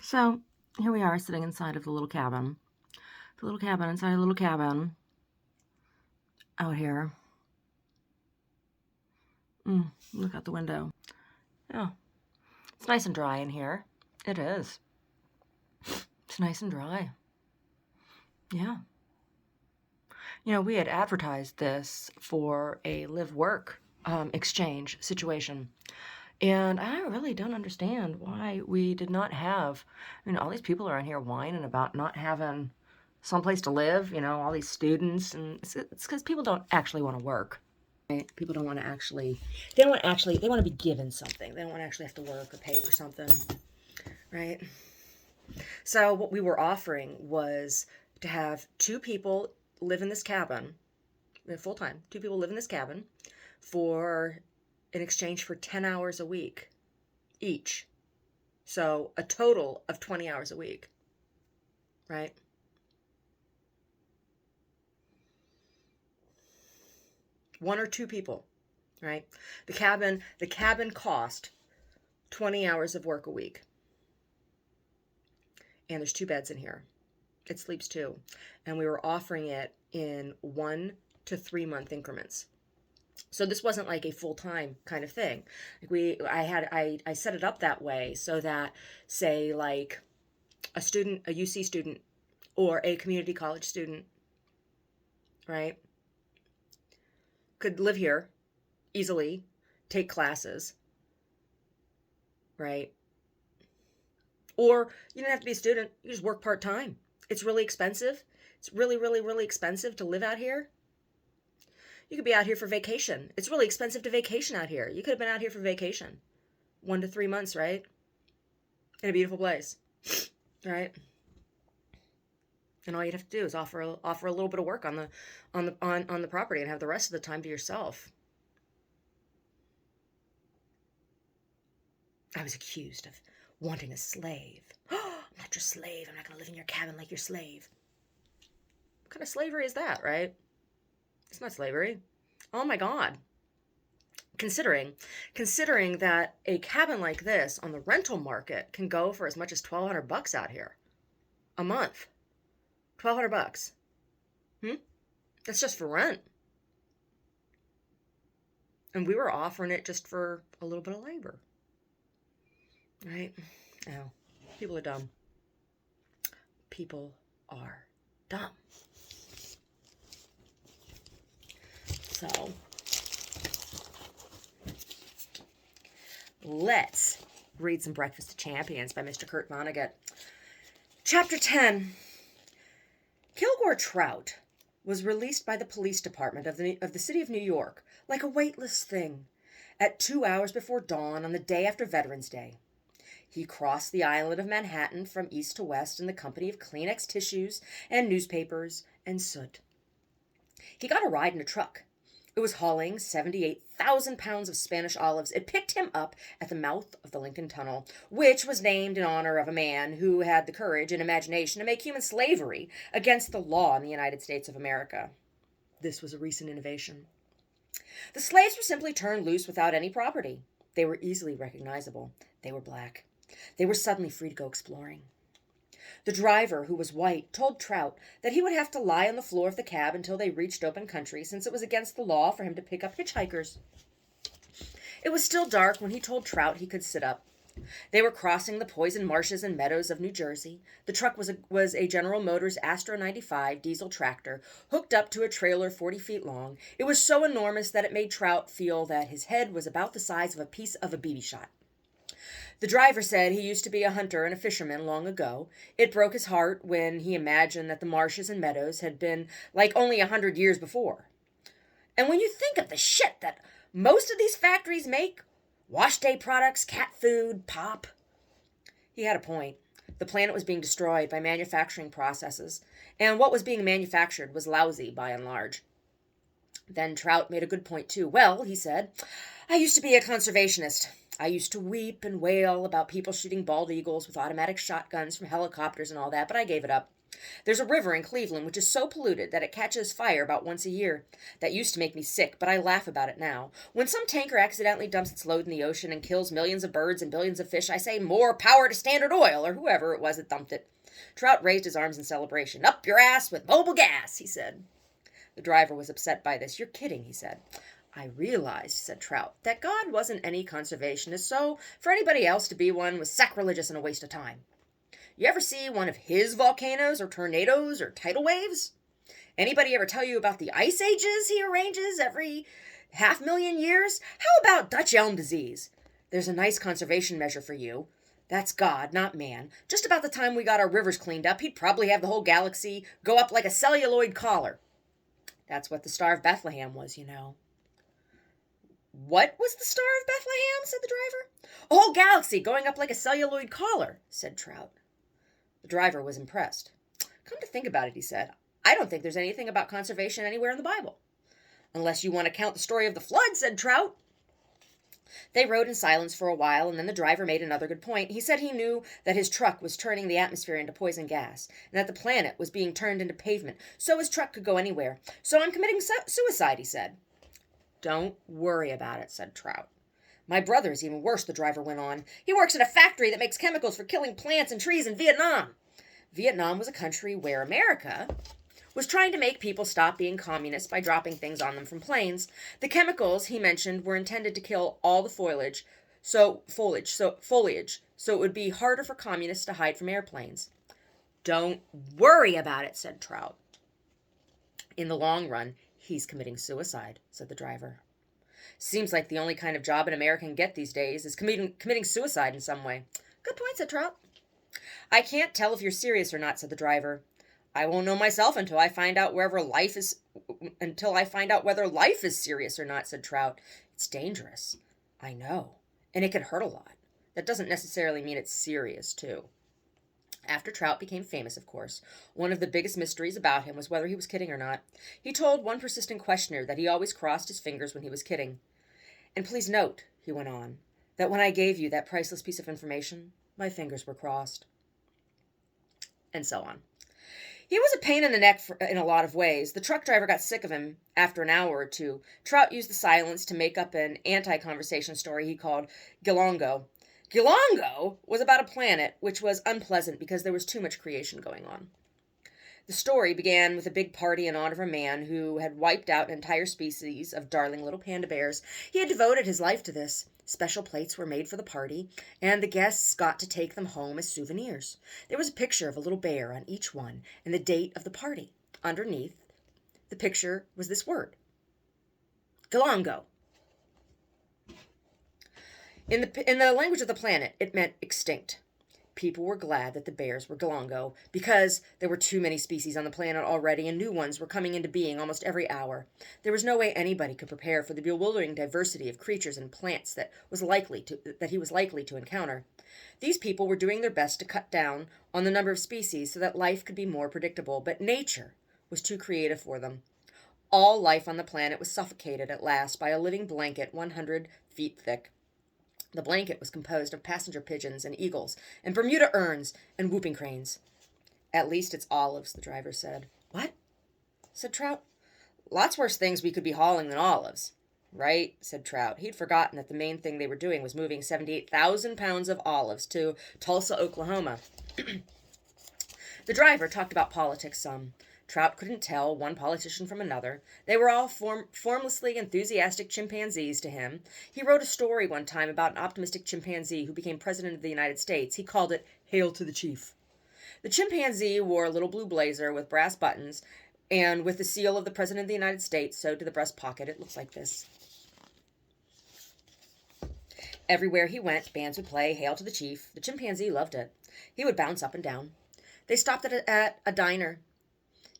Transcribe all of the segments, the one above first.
So here we are sitting inside of the little cabin. The little cabin inside a little cabin out here. Look out the window. Yeah, it's nice and dry in here. It is. It's nice and dry. Yeah. You know, we had advertised this for a live-work exchange situation. And I really don't understand why we did not have, all these people are in here whining about not having someplace to live, all these students, and it's because people don't actually want to work. Right? People don't want to actually, they want to be given something. They don't want to actually have to work or pay for something, right? So what we were offering was to have two people live in this cabin, full time, two people live in this cabin for in exchange for 10 hours a week each. So a total of 20 hours a week, right? One or two people, right? The cabin cost 20 hours of work a week. And there's two beds in here. It sleeps two. And we were offering it in 1 to 3 month increments. So this wasn't like a full-time kind of thing. I set it up that way so that, say, like a UC student or a community college student, right, could live here easily, take classes, right? Or you don't have to be a student. You just work part-time. It's really expensive. It's really, really, really expensive to live out here. You could be out here for vacation. It's really expensive to vacation out here. You could have been out here for vacation. 1 to 3 months, right? In a beautiful place, right? And all you'd have to do is offer a little bit of work on the property and have the rest of the time to yourself. I was accused of wanting a slave. I'm not your slave. I'm not going to live in your cabin like your slave. What kind of slavery is that, right? It's not slavery. Oh my God. Considering that a cabin like this on the rental market can go for as much as $1,200 out here a month. $1,200. That's just for rent. And we were offering it just for a little bit of labor. Right? Oh, people are dumb. People are dumb. So, let's read some Breakfast of Champions by Mr. Kurt Vonnegut. Chapter 10. Kilgore Trout was released by the police department of the city of New York like a weightless thing at 2 hours before dawn on the day after Veterans Day. He crossed the island of Manhattan from east to west in the company of Kleenex tissues and newspapers and soot. He got a ride in a truck. It was hauling 78,000 pounds of Spanish olives. It picked him up at the mouth of the Lincoln Tunnel, which was named in honor of a man who had the courage and imagination to make human slavery against the law in the United States of America. This was a recent innovation. The slaves were simply turned loose without any property. They were easily recognizable. They were black. They were suddenly free to go exploring. The driver, who was white, told Trout that he would have to lie on the floor of the cab until they reached open country, since it was against the law for him to pick up hitchhikers. It was still dark when he told Trout he could sit up. They were crossing the poison marshes and meadows of New Jersey. The truck was a General Motors Astro 95 diesel tractor hooked up to a trailer 40 feet long. It was so enormous that it made Trout feel that his head was about the size of a piece of a BB shot. The driver said he used to be a hunter and a fisherman long ago. It broke his heart when he imagined that the marshes and meadows had been like only 100 years before. And when you think of the shit that most of these factories make, wash day products, cat food, pop. He had a point. The planet was being destroyed by manufacturing processes, and what was being manufactured was lousy by and large. Then Trout made a good point too. Well, he said, I used to be a conservationist. I used to weep and wail about people shooting bald eagles with automatic shotguns from helicopters and all that, but I gave it up. There's a river in Cleveland which is so polluted that it catches fire about once a year. That used to make me sick, but I laugh about it now. When some tanker accidentally dumps its load in the ocean and kills millions of birds and billions of fish, I say, more power to Standard Oil, or whoever it was that dumped it. Trout raised his arms in celebration. Up your ass with mobile gas, he said. The driver was upset by this. You're kidding, he said. I realized, said Trout, that God wasn't any conservationist, so for anybody else to be one was sacrilegious and a waste of time. You ever see one of his volcanoes or tornadoes or tidal waves? Anybody ever tell you about the ice ages he arranges every 500,000 years? How about Dutch elm disease? There's a nice conservation measure for you. That's God, not man. Just about the time we got our rivers cleaned up, he'd probably have the whole galaxy go up like a celluloid collar. That's what the Star of Bethlehem was, you know. What was the Star of Bethlehem? Said the driver. A whole galaxy going up like a celluloid collar, said Trout. The driver was impressed. Come to think about it, he said, I don't think there's anything about conservation anywhere in the Bible. Unless you want to count the story of the flood, said Trout. They rode in silence for a while, and then the driver made another good point. He said he knew that his truck was turning the atmosphere into poison gas, and that the planet was being turned into pavement, so his truck could go anywhere. So I'm committing suicide, he said. Don't worry about it, said Trout. My brother is even worse, the driver went on. He works at a factory that makes chemicals for killing plants and trees in Vietnam. Vietnam was a country where America was trying to make people stop being communists by dropping things on them from planes. The chemicals, he mentioned, were intended to kill all the foliage, so it would be harder for communists to hide from airplanes. Don't worry about it, said Trout. In the long run, he's committing suicide, said the driver. Seems like the only kind of job an American can get these days is committing suicide in some way. Good point, said Trout. I can't tell if you're serious or not, said the driver. I won't know myself until I find out whether life is serious or not, said Trout. It's dangerous. I know. And it can hurt a lot. That doesn't necessarily mean it's serious, too. After Trout became famous, of course, one of the biggest mysteries about him was whether he was kidding or not. He told one persistent questioner that he always crossed his fingers when he was kidding. And please note, he went on, that when I gave you that priceless piece of information, my fingers were crossed. And so on. He was a pain in the neck in a lot of ways. The truck driver got sick of him after an hour or two. Trout used the silence to make up an anti-conversation story he called Gilongo. Gilongo was about a planet which was unpleasant because there was too much creation going on. The story began with a big party in honor of a man who had wiped out an entire species of darling little panda bears. He had devoted his life to this. Special plates were made for the party, and the guests got to take them home as souvenirs. There was a picture of a little bear on each one, and the date of the party. Underneath the picture was this word, Gilongo. In the language of the planet, it meant extinct. People were glad that the bears were Gilongo because there were too many species on the planet already and new ones were coming into being almost every hour. There was no way anybody could prepare for the bewildering diversity of creatures and plants that he was likely to encounter. These people were doing their best to cut down on the number of species so that life could be more predictable, but nature was too creative for them. All life on the planet was suffocated at last by a living blanket 100 feet thick. The blanket was composed of passenger pigeons and eagles and Bermuda erns and whooping cranes. At least it's olives, the driver said. What? Said Trout. Lots worse things we could be hauling than olives. Right, said Trout. He'd forgotten that the main thing they were doing was moving 78,000 pounds of olives to Tulsa, Oklahoma. The driver talked about politics some. Trout couldn't tell one politician from another. They were all formlessly enthusiastic chimpanzees to him. He wrote a story one time about an optimistic chimpanzee who became president of the United States. He called it Hail to the Chief. The chimpanzee wore a little blue blazer with brass buttons, and with the seal of the President of the United States sewed to the breast pocket. It looks like this. Everywhere he went, bands would play Hail to the Chief. The chimpanzee loved it. He would bounce up and down. They stopped at a diner.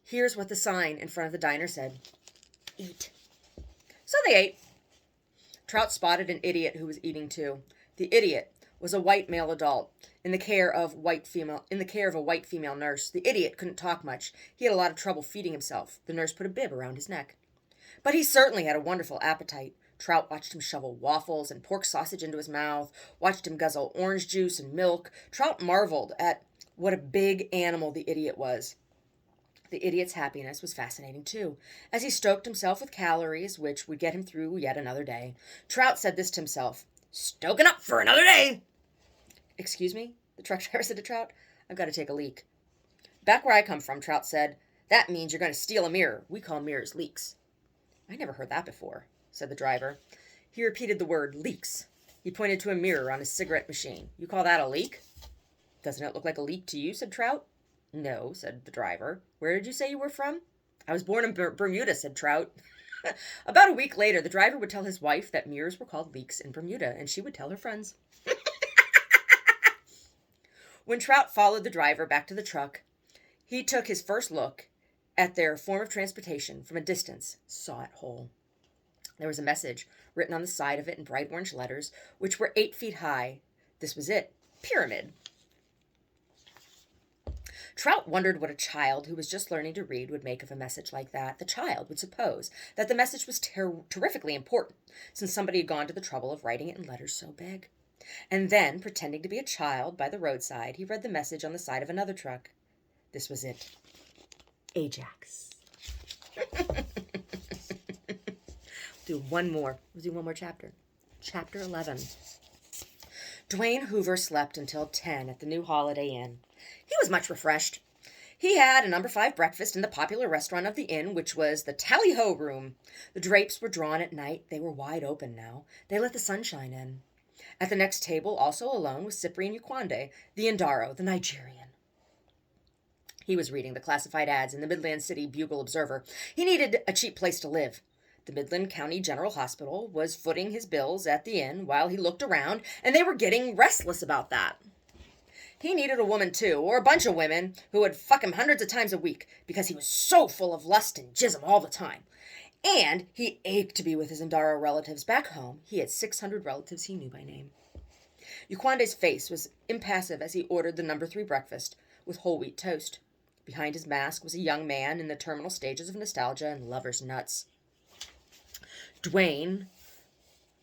Here's what the sign in front of the diner said. Eat. So they ate. Trout spotted an idiot who was eating too. The idiot was a white male adult in the care of a white female nurse. The idiot couldn't talk much. He had a lot of trouble feeding himself. The nurse put a bib around his neck. But he certainly had a wonderful appetite. Trout watched him shovel waffles and pork sausage into his mouth, watched him guzzle orange juice and milk. Trout marveled at What a big animal the idiot was. The idiot's happiness was fascinating too, as he stoked himself with calories, which would get him through yet another day. Trout said this to himself, "Stoking up for another day." "Excuse me?" the truck driver said to Trout. "I've got to take a leak." "Back where I come from," Trout said, "that means you're going to steal a mirror. We call mirrors leaks." "I never heard that before," said the driver. He repeated the word leaks. He pointed to a mirror on his cigarette machine. "You call that a leak?" "Doesn't it look like a leak to you?" said Trout. "No," said the driver. "Where did you say you were from?" "I was born in Bermuda," said Trout. About a week later, the driver would tell his wife that mirrors were called leaks in Bermuda, and she would tell her friends. When Trout followed the driver back to the truck, he took his first look at their form of transportation from a distance, saw it whole. There was a message written on the side of it in bright orange letters, which were 8 feet high. This was it. Pyramid. Trout wondered what a child who was just learning to read would make of a message like that. The child would suppose that the message was terrifically important, since somebody had gone to the trouble of writing it in letters so big. And then, pretending to be a child by the roadside, he read the message on the side of another truck. This was it. Ajax. We'll do one more chapter. Chapter 11. Dwayne Hoover slept until 10 at the new Holiday Inn. He was much refreshed. He had a number 5 breakfast in the popular restaurant of the inn, which was the Tally-Ho Room. The drapes were drawn at night. They were wide open now. They let the sunshine in. At the next table, also alone, was Cyprian Yukwande, the Indaro, the Nigerian. He was reading the classified ads in the Midland City Bugle-Observer. He needed a cheap place to live. The Midland County General Hospital was footing his bills at the inn while he looked around, and they were getting restless about that. He needed a woman, too, or a bunch of women who would fuck him hundreds of times a week because he was so full of lust and jism all the time. And he ached to be with his Indaro relatives back home. He had 600 relatives he knew by name. Yukwande's face was impassive as he ordered the number 3 breakfast with whole wheat toast. Behind his mask was a young man in the terminal stages of nostalgia and lover's nuts. Dwayne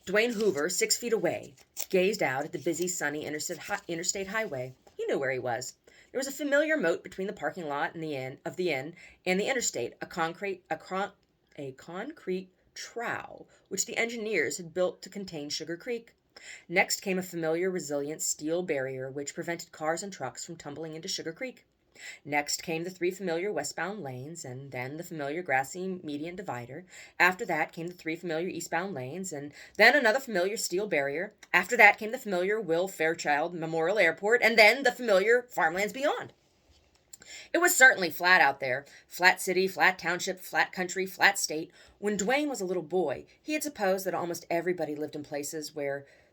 Hoover, 6 feet away, gazed out at the busy, sunny interstate highway. He knew where he was. There was a familiar moat between the parking lot and the inn and the interstate, a concrete trough which the engineers had built to contain Sugar Creek. Next came a familiar, resilient steel barrier which prevented cars and trucks from tumbling into Sugar Creek. Next came the 3 familiar westbound lanes, and then the familiar grassy median divider. After that came the 3 familiar eastbound lanes, and then another familiar steel barrier. After that came the familiar Will Fairchild Memorial Airport, and then the familiar farmlands beyond. It was certainly flat out there. Flat city, flat township, flat country, flat state. When Dwayne was a little boy, he had supposed that almost everybody lived in places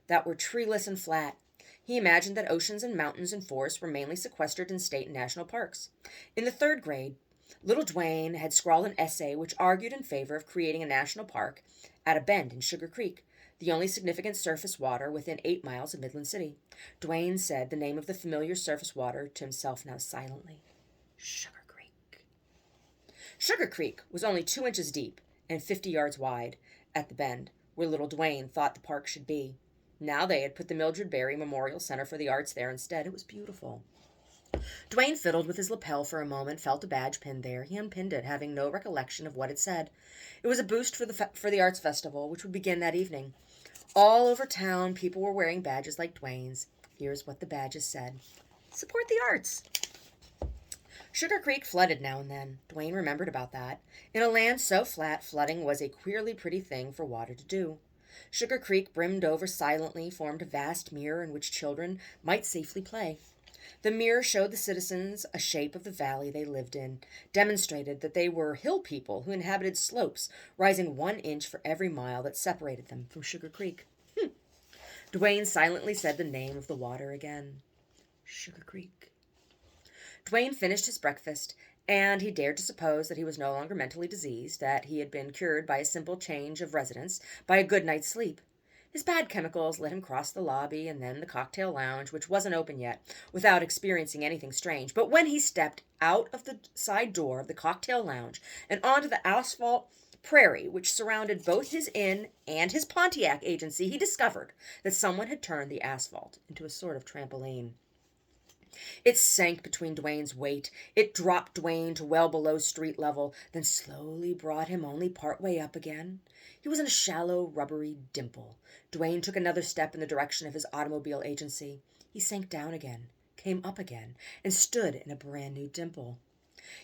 that were treeless and flat. He imagined that oceans and mountains and forests were mainly sequestered in state and national parks. In the 3rd grade, little Dwayne had scrawled an essay which argued in favor of creating a national park at a bend in Sugar Creek, the only significant surface water within 8 miles of Midland City. Dwayne said the name of the familiar surface water to himself now silently. Sugar Creek. Sugar Creek was only 2 inches deep and 50 yards wide at the bend, where little Dwayne thought the park should be. Now they had put the Mildred Berry Memorial Center for the Arts there instead. It was beautiful. Dwayne fiddled with his lapel for a moment, felt a badge pinned there. He unpinned it, having no recollection of what it said. It was a boost for the Arts Festival, which would begin that evening. All over town, people were wearing badges like Dwayne's. Here's what the badges said. Support the arts. Sugar Creek flooded now and then. Dwayne remembered about that. In a land so flat, flooding was a queerly pretty thing for water to do. Sugar Creek, brimmed over silently, formed a vast mirror in which children might safely play. The mirror showed the citizens a shape of the valley they lived in, demonstrated that they were hill people who inhabited slopes rising 1 inch for every mile that separated them from Sugar Creek. Dwayne silently said the name of the water again. Sugar Creek. Dwayne finished his breakfast, and he dared to suppose that he was no longer mentally diseased, that he had been cured by a simple change of residence, by a good night's sleep. His bad chemicals let him cross the lobby and then the cocktail lounge, which wasn't open yet, without experiencing anything strange. But when he stepped out of the side door of the cocktail lounge and onto the asphalt prairie which surrounded both his inn and his Pontiac agency, he discovered that someone had turned the asphalt into a sort of trampoline. It sank between Dwayne's weight. It dropped Dwayne to well below street level, then slowly brought him only part way up again. He was in a shallow, rubbery dimple. Dwayne took another step in the direction of his automobile agency. He sank down again, came up again, and stood in a brand new dimple.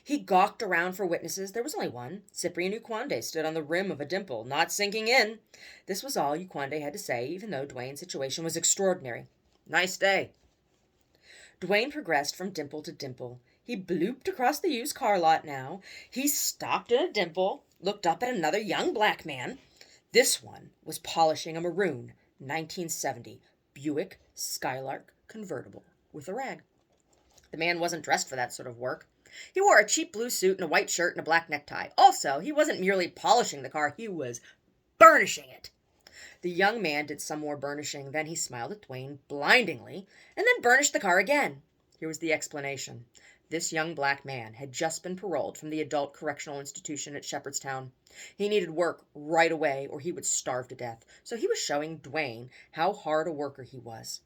He gawked around for witnesses. There was only one. Cyprian Uquande stood on the rim of a dimple, not sinking in. This was all Uquande had to say, even though Dwayne's situation was extraordinary. Nice day. Dwayne progressed from dimple to dimple. He blooped across the used car lot now. He stopped in a dimple, looked up at another young black man. This one was polishing a maroon 1970 Buick Skylark convertible with a rag. The man wasn't dressed for that sort of work. He wore a cheap blue suit and a white shirt and a black necktie. Also, he wasn't merely polishing the car, he was burnishing it. The young man did some more burnishing, then he smiled at Dwayne blindingly, and then burnished the car again. Here was the explanation. This young black man had just been paroled from the adult correctional institution at Shepherdstown. He needed work right away or he would starve to death, so he was showing Dwayne how hard a worker he was.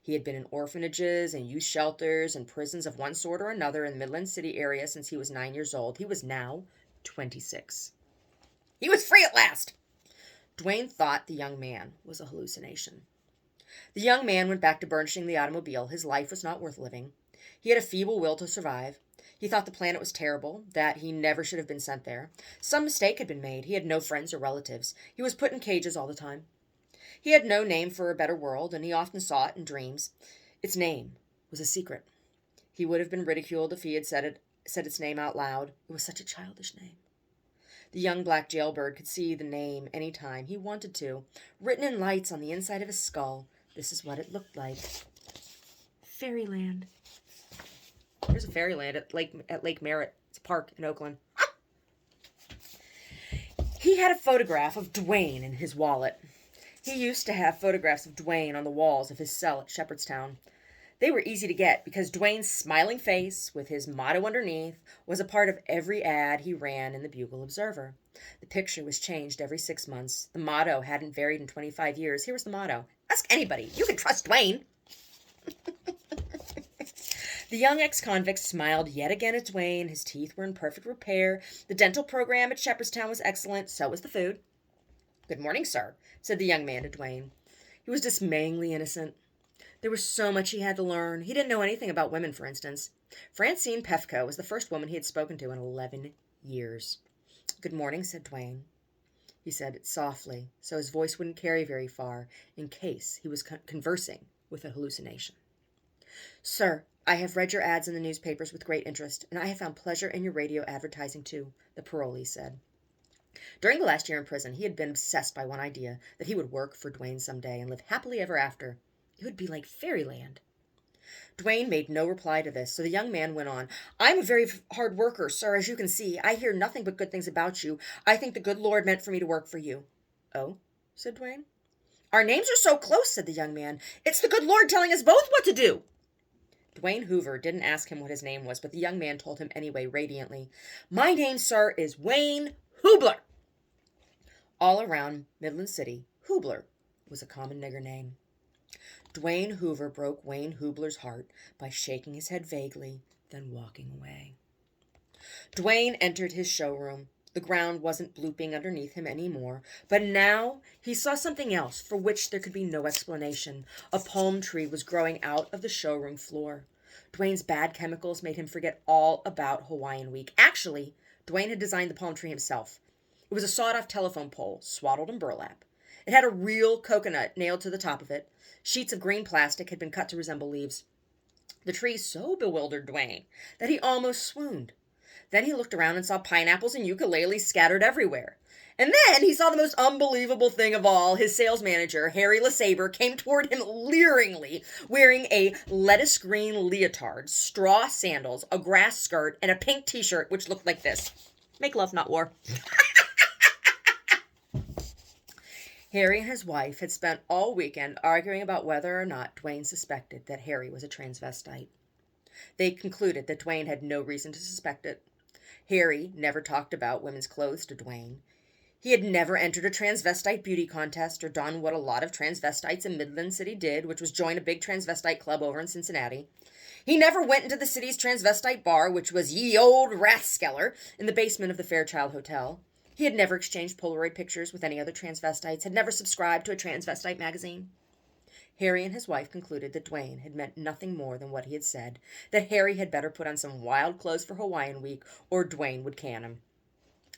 He had been in orphanages and youth shelters and prisons of one sort or another in the Midland City area since he was 9 years old. He was now 26. He was free at last! Dwayne thought the young man was a hallucination. The young man went back to burnishing the automobile. His life was not worth living. He had a feeble will to survive. He thought the planet was terrible, that he never should have been sent there. Some mistake had been made. He had no friends or relatives. He was put in cages all the time. He had no name for a better world, and he often saw it in dreams. Its name was a secret. He would have been ridiculed if he had said its name out loud. It was such a childish name. The young black jailbird could see the name any time he wanted to, written in lights on the inside of his skull. This is what it looked like. Fairyland. There's a fairyland at Lake Merritt. It's a park in Oakland. He had a photograph of Dwayne in his wallet. He used to have photographs of Dwayne on the walls of his cell at Shepherdstown. They were easy to get because Dwayne's smiling face with his motto underneath was a part of every ad he ran in the Bugle Observer. The picture was changed every 6 months. The motto hadn't varied in 25 years. Here was the motto. Ask anybody. You can trust Dwayne. The young ex-convict smiled yet again at Dwayne. His teeth were in perfect repair. The dental program at Shepherdstown was excellent. So was the food. Good morning, sir, said the young man to Dwayne. He was dismayingly innocent. There was so much he had to learn. He didn't know anything about women, for instance. Francine Pefko was the first woman he had spoken to in 11 years. Good morning, said Dwayne. He said it softly, so his voice wouldn't carry very far, in case he was conversing with a hallucination. Sir, I have read your ads in the newspapers with great interest, and I have found pleasure in your radio advertising too, the parolee said. During the last year in prison, he had been obsessed by one idea, that he would work for Dwayne someday and live happily ever after. It would be like fairyland. Dwayne made no reply to this, so the young man went on. I'm a very hard worker, sir, as you can see. I hear nothing but good things about you. I think the good Lord meant for me to work for you. Oh, said Dwayne. Our names are so close, said the young man. It's the good Lord telling us both what to do. Dwayne Hoover didn't ask him what his name was, but the young man told him anyway, radiantly. My name, sir, is Wayne Hoobler. All around Midland City, Hoobler was a common nigger name. Dwayne Hoover broke Wayne Hoobler's heart by shaking his head vaguely, then walking away. Dwayne entered his showroom. The ground wasn't blooping underneath him anymore, but now he saw something else for which there could be no explanation. A palm tree was growing out of the showroom floor. Dwayne's bad chemicals made him forget all about Hawaiian Week. Actually, Dwayne had designed the palm tree himself. It was a sawed-off telephone pole, swaddled in burlap. It had a real coconut nailed to the top of it. Sheets of green plastic had been cut to resemble leaves. The tree so bewildered Dwayne that he almost swooned. Then he looked around and saw pineapples and ukuleles scattered everywhere. And then he saw the most unbelievable thing of all. His sales manager, Harry LeSabre, came toward him leeringly, wearing a lettuce green leotard, straw sandals, a grass skirt, and a pink t-shirt, which looked like this. Make love, not war. Harry and his wife had spent all weekend arguing about whether or not Dwayne suspected that Harry was a transvestite. They concluded that Dwayne had no reason to suspect it. Harry never talked about women's clothes to Dwayne. He had never entered a transvestite beauty contest or done what a lot of transvestites in Midland City did, which was join a big transvestite club over in Cincinnati. He never went into the city's transvestite bar, which was Ye Old Rathskeller, in the basement of the Fairchild Hotel. He had never exchanged Polaroid pictures with any other transvestites, had never subscribed to a transvestite magazine. Harry and his wife concluded that Dwayne had meant nothing more than what he had said, that Harry had better put on some wild clothes for Hawaiian Week, or Dwayne would can him.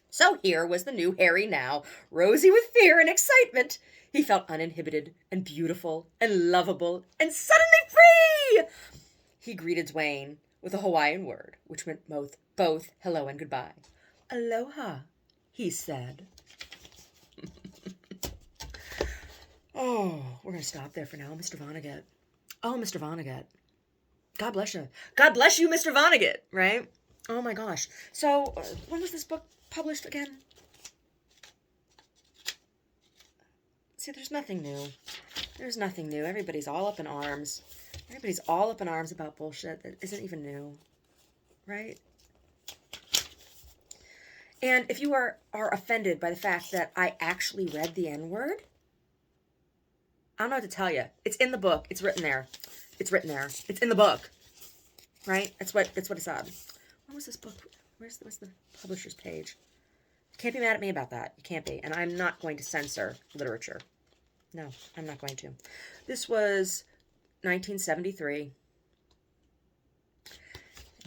So here was the new Harry now, rosy with fear and excitement. He felt uninhibited and beautiful and lovable and suddenly free. He greeted Dwayne with a Hawaiian word, which meant both hello and goodbye. Aloha, he said. Oh, we're going to stop there for now, Mr. Vonnegut. Oh, Mr. Vonnegut. God bless you. God bless you, Mr. Vonnegut, right? Oh my gosh. So, when was this book published again? See, there's nothing new. There's nothing new. Everybody's all up in arms. Everybody's all up in arms about bullshit that isn't even new, right? And if you are offended by the fact that I actually read the N-word, I don't know what to tell you. It's in the book. It's written there. It's written there. It's in the book, right? That's what it said. When was this book? Where's the publisher's page? You can't be mad at me about that. You can't be. And I'm not going to censor literature. No, I'm not going to. This was 1973.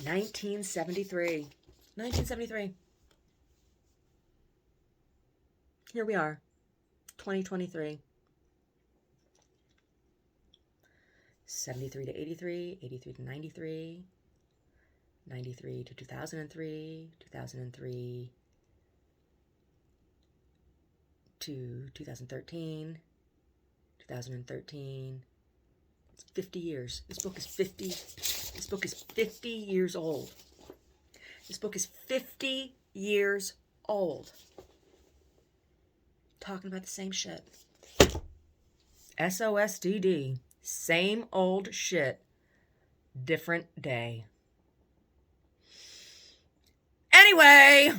1973. 1973. Here we are. 2023. 73 to 83, 83 to 93, 93 to 2003, 2003 to 2013, 2013. It's 50 years. This book is 50 years old. This book is 50 years old. Talking about the same shit. SOSDD. Same old shit, different day. Anyway,